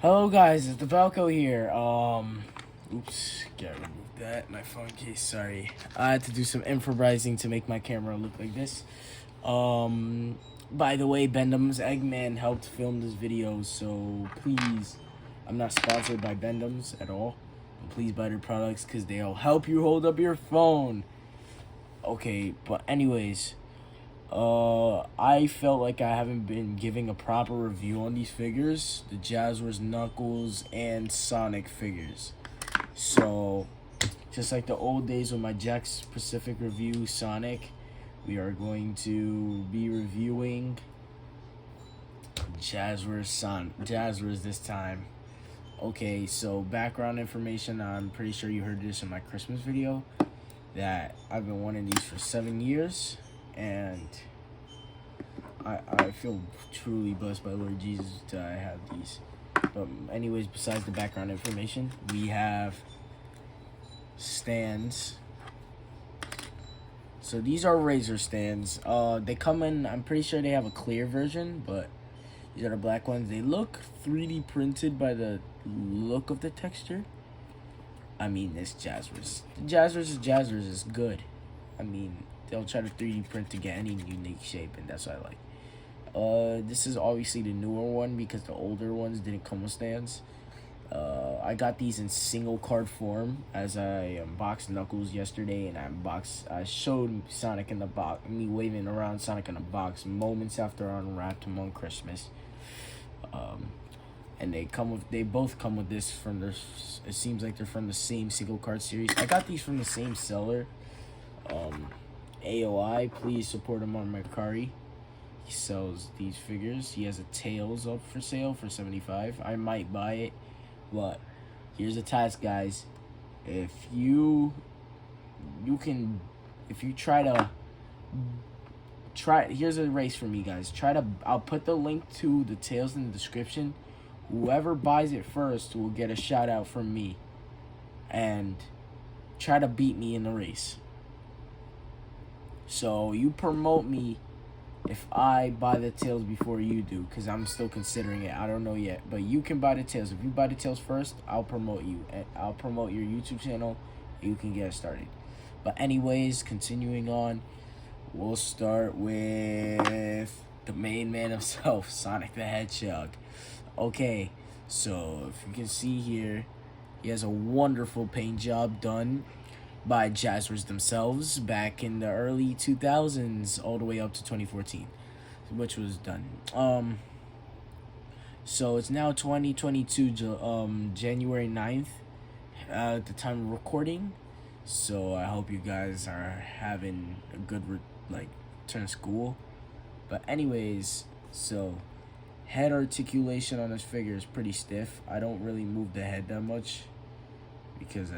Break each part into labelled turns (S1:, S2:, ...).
S1: Hello guys, it's the Valco here. Oops, gotta remove that. My phone case, sorry. I had to do some improvising to make my camera look like this. By the way, Bendham's Eggman helped film this video, so please, I'm not sponsored by Bendham's at all. But please buy their products because they'll help you hold up your phone. Okay, but anyways, I felt like I haven't been giving a proper review on these figures, the Jazwares Knuckles and Sonic figures. So, just like the old days with my Jack's Pacific review Sonic, we are going to be reviewing Jazwares this time. Okay, so background information, I'm pretty sure you heard this in my Christmas video, that I've been wanting these for 7 years. And I feel truly blessed by Lord Jesus to have these. But anyways, besides the background information, we have stands. So these are razor stands. They come in, I'm pretty sure they have a clear version, but these are the black ones. They look 3D printed by the look of the texture. I mean, it's Jazwares. Jazwares is good. I mean, they'll try to 3D print to get any unique shape, and that's what I like. This is obviously the newer one because the older ones didn't come with stands. I got these in single card form as I unboxed Knuckles yesterday, and I showed Sonic in the box, me waving around Sonic in the box moments after I unwrapped him on Christmas. And they both come with this from their, it seems like they're from the same single card series. I got these from the same seller. AOI, please support him on Mercari. He sells these figures. He has a Tails up for sale for $75. I might buy it, but here's a task, guys. If you here's a race for me, guys. I'll put the link to the Tails in the description. Whoever buys it first will get a shout out from me, and try to beat me in the race. So you promote me if I buy the Tails before you do, because I'm still considering it. I don't know yet, but you can buy the Tails. If you buy the Tails first, I'll promote you, and I'll promote your YouTube channel. You can get started. But anyways, continuing on, we'll start with the main man himself, Sonic the Hedgehog. Okay, so if you can see here, he has a wonderful paint job done by Jazwares themselves back in the early 2000s all the way up to 2014, which was done. So it's now 2022, January 9th at the time of recording. So I hope you guys are having a good turn of school. But anyways, so head articulation on this figure is pretty stiff. I don't really move the head that much because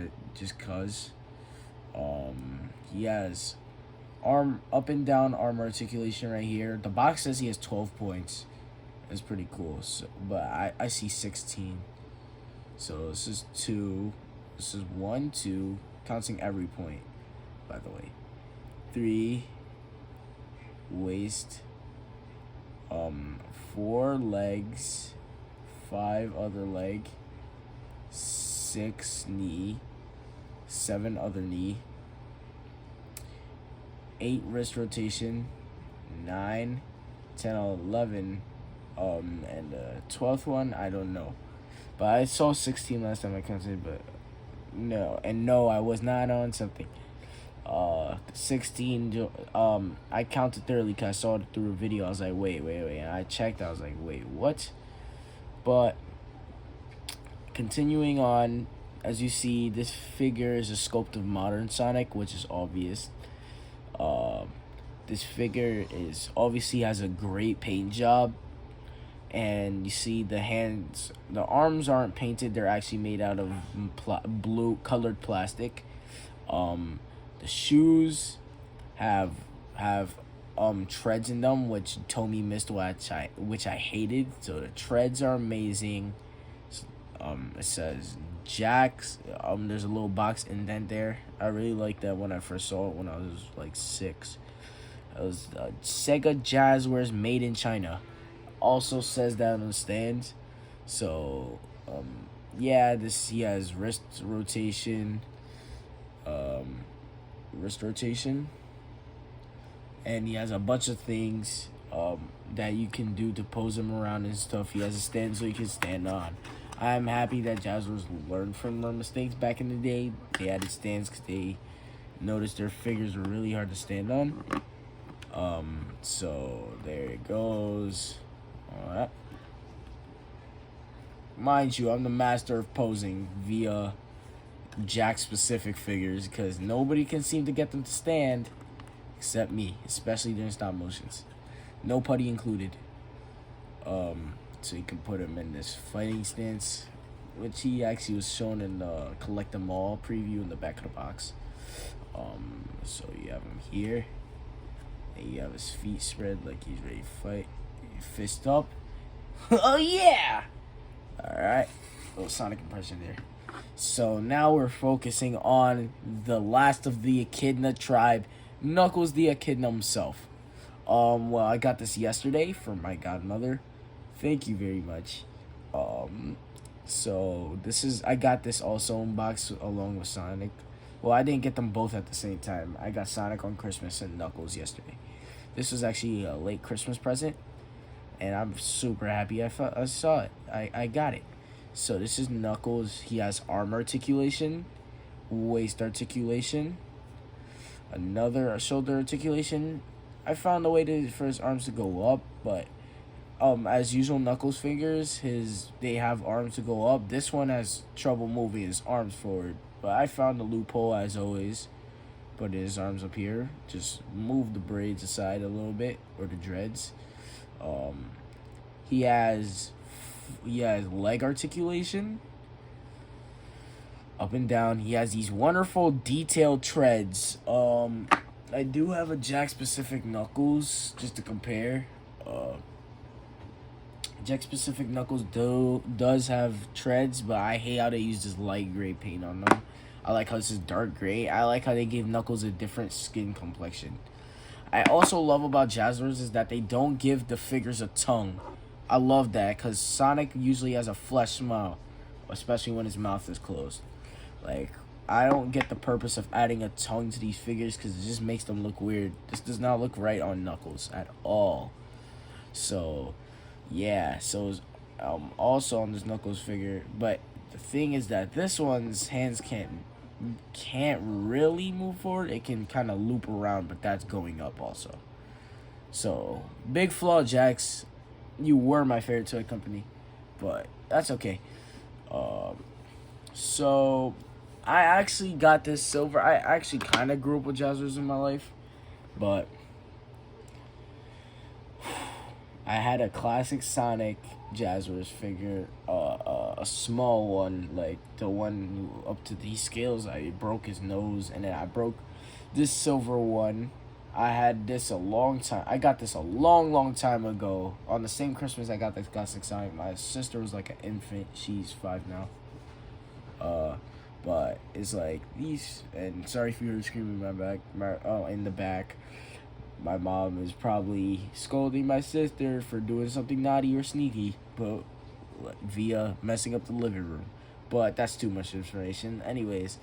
S1: he has arm up and down arm articulation right here. The box says he has 12 points. That's pretty cool. So, but I see 16. So this is 2. This is 1, 2, counting every point, by the way. 3 waist. 4 legs, 5 other leg, 6 knee, 7 other knee, 8 wrist rotation, 9, 10, 11, and the 12th one, I don't know. But I saw 16 last time I counted, but no, I was not on something. 16, I counted thoroughly because I saw it through a video. I was like, wait, and I checked, I was like, wait, what? But continuing on, as you see, this figure is a sculpt of modern Sonic, which is obvious. This figure obviously has a great paint job, and you see the arms aren't painted, they're actually made out of blue colored plastic. The shoes have treads in them, which Tomy missed, which I hated. So the treads are amazing. It says Jack's. There's a little box indent there. I really liked that when I first saw it when I was like 6. It was Sega Jazwares made in China. Also says that on the stands. So Yeah, this he has rotation, um, wrist rotation, and he has a bunch of things that you can do to pose him around and stuff. He has a stand so he can stand on. I'm happy that Jazwares learned from their mistakes back in the day. They added stands because they noticed their figures were really hard to stand on. So there it goes. All right. Mind you, I'm the master of posing via Jack specific figures because nobody can seem to get them to stand except me, especially during stop motions. No putty included. So you can put him in this fighting stance, which he actually was shown in the Collect Them All preview in the back of the box. So you have him here, and you have his feet spread like he's ready to fight. Fist up. Oh yeah! Alright. Little Sonic impression there. So now we're focusing on the last of the Echidna tribe, Knuckles the Echidna himself. Well, I got this yesterday from my godmother. Thank you very much. So I got this also in box along with Sonic. Well, I didn't get them both at the same time. I got Sonic on Christmas and Knuckles yesterday. This was actually a late Christmas present, and I'm super happy I saw it. I got it. So this is Knuckles. He has arm articulation, waist articulation, another shoulder articulation. I found a way for his arms to go up, but as usual, Knuckles figures, they have arms to go up. This one has trouble moving his arms forward, but I found the loophole as always. Put his arms up here. Just move the braids aside a little bit, or the dreads. He has leg articulation, up and down. He has these wonderful detailed treads. I do have a Jack specific Knuckles just to compare. Jack specific Knuckles does have treads, but I hate how they use this light gray paint on them. I like how this is dark gray. I like how they gave Knuckles a different skin complexion. I also love about Jazwares is that they don't give the figures a tongue. I love that because Sonic usually has a flesh smile, especially when his mouth is closed. Like, I don't get the purpose of adding a tongue to these figures because it just makes them look weird. This does not look right on Knuckles at all. So, yeah. So, also on this Knuckles figure, but the thing is that this one's hands can't really move forward. It can kind of loop around, but that's going up also. So, big flaw, Jax. You were my favorite toy company, but that's okay. So I actually got this silver. I actually kind of grew up with Jazwares in my life, but I had a classic Sonic Jazwares figure, a small one, like the one up to these scales. I broke his nose, and then I broke this silver one. I had this a long time. I got this a long time ago. On the same Christmas I got this classic Sonic. My sister was like an infant. She's 5 now. But it's like these. And sorry if you heard screaming in the back. My mom is probably scolding my sister for doing something naughty or sneaky, but via messing up the living room. But that's too much information. Anyways,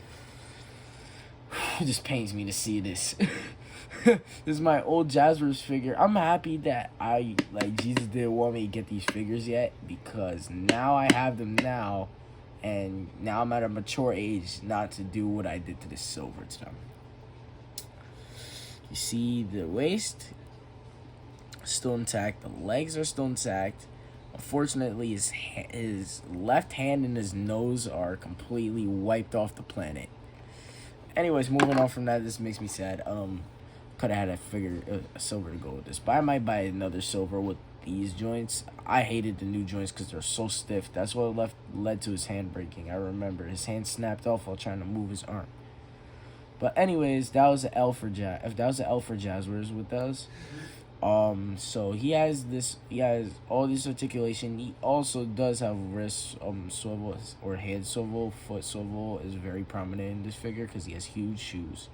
S1: it just pains me to see this. This is my old Jazwares figure. I'm happy that Jesus didn't want me to get these figures yet, because now I have them now, and now I'm at a mature age not to do what I did to this silver to them. You see the waist still intact, the legs are still intact. Unfortunately, his left hand and his nose are completely wiped off the planet. Anyways, moving on from that, this makes me sad. Could have had a silver to go with this, but I might buy another silver with these joints. I hated the new joints because they're so stiff. That's what led to his hand breaking. I remember his hand snapped off while trying to move his arm. But anyways, that was an L for Jazwares with those. So he has all this articulation. He also does have wrist swivel or head swivel. Foot swivel is very prominent in this figure because he has huge shoes.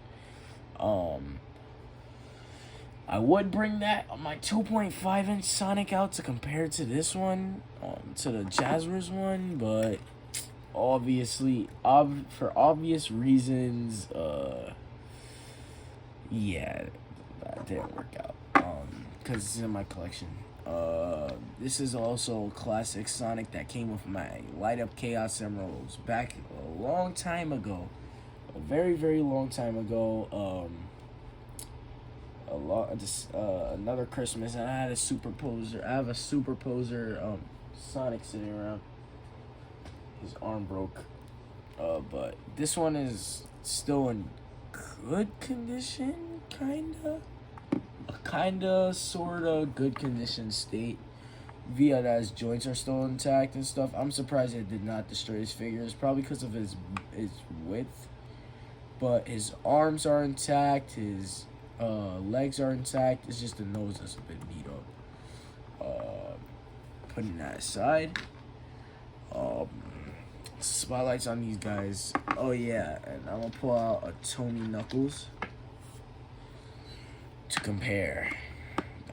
S1: I would bring that on my 2.5-inch Sonic out to compare to this one, to the Jazwares one, but obviously, for obvious reasons, yeah, that didn't work out. Because it's in my collection. This is also a classic Sonic that came with my Light Up Chaos Emeralds back a long time ago. A very, very long time ago. Another Christmas, and I had a superposer. I have a superposer Sonic sitting around. His arm broke. But this one is still in good condition, sorta good condition state. Via that his joints are still intact and stuff. I'm surprised it did not destroy his figures, probably because of his width. But his arms are intact, his legs are intact. It's just the nose that's a bit beat up. Putting that aside. Spotlights on these guys. Oh yeah, and I'm gonna pull out a Tony Knuckles to compare.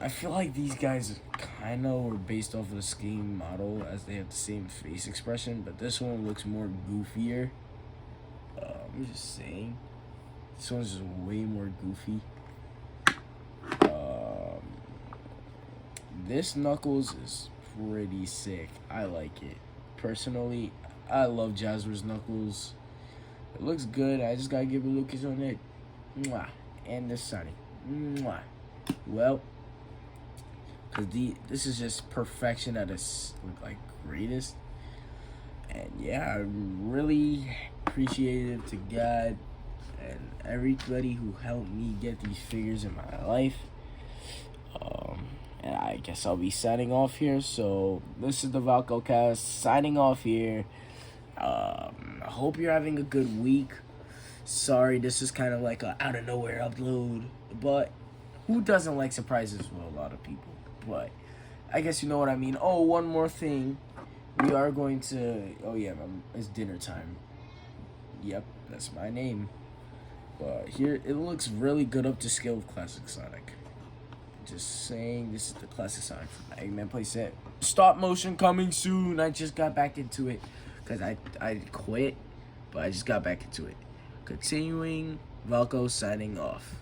S1: I feel like these guys kind of were based off of the same model, as they have the same face expression, but this one looks more goofier. I'm just saying, this one's just way more goofy. This Knuckles is pretty sick. I like it personally. I love Jazwares Knuckles. It looks good. I just gotta give a little kiss on it. Mwah. And the Sonic. Mwah. Well, because this is just perfection at its greatest. And yeah, I'm really appreciative to God and everybody who helped me get these figures in my life. And I guess I'll be signing off here. So this is the Valco Cast signing off here. I hope you're having a good week. Sorry, this is kind of like a out of nowhere upload, but who doesn't like surprises? Well, a lot of people, but I guess you know what I mean. Oh, one more thing. We are going to, oh yeah, it's dinner time. Yep, that's my name. But here, it looks really good up to scale with Classic Sonic. Just saying, this is the Classic Sonic from Eggman playset. Stop motion coming soon. I just got back into it because I quit, but I just got back into it. Continuing, Valco signing off.